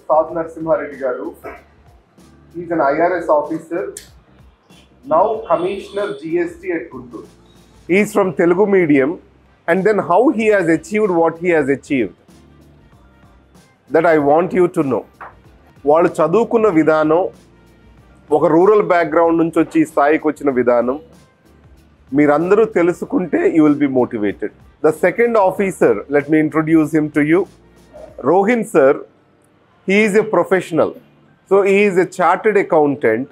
Sadhu Narasimha Reddy garu. He's an IRS officer, now Commissioner GST at Guntur. He's from Telugu medium, and then how he has achieved what he has achieved, that I want you to know. వాళ్ళు చదువుకున్న విధానం, ఒక rural background నుంచి వచ్చి ఈ స్థాయికి వచ్చిన విధానం మీరందరూ తెలుసుకుంటే you will be motivated. The second officer, let me introduce him to you. Rohin sir, he is a professional. So he is a chartered accountant.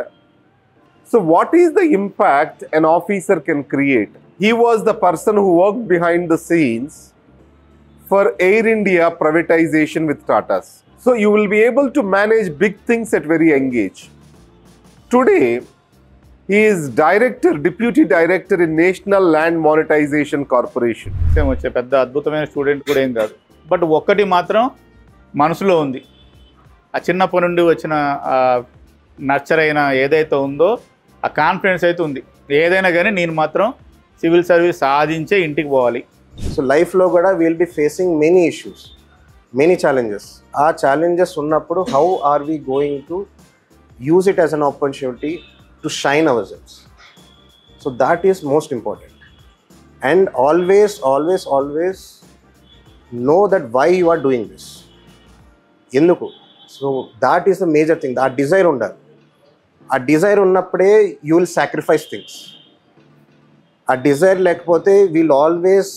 So what is the impact an officer can create? He was the person who worked behind the scenes for Air India privatization with Tatas. So you will be able to manage big things at very young age. Today, he is deputy director in National Land Monetization Corporation. వచ్చే పెద్ద అద్భుతమైన student కూడా ఏం కాదు, but ఒక్కటి మాత్రం మనసులో ఉంది. ఆ చిన్నప్పటి నుండి వచ్చిన నర్చర్ అయిన ఏదైతే ఉందో ఆ కాన్ఫిడెన్స్ అయితే ఉంది. ఏదైనా కానీ నేను మాత్రం సివిల్ సర్వీస్ సాధించే ఇంటికి పోవాలి. సో లైఫ్లో కూడా will be facing many issues, many challenges. ఆ ఛాలెంజెస్ ఉన్నప్పుడు how are we going to use it as an opportunity to shine our selves. So that is most important. And always know that why you are doing this. ఎందుకు? So that is the major thing. ఆ desire ఉండాలి. ఆ desire ఉన్నప్పుడే you will sacrifice things. ఆ desire లేకపోతే will always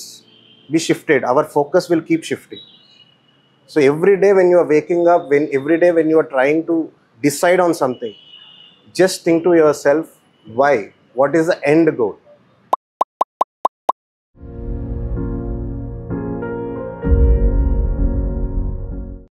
be shifted. Our focus will keep shifting. So every day when you are waking up, every day when you are trying to decide on something, just think to yourself, why? What is the end goal?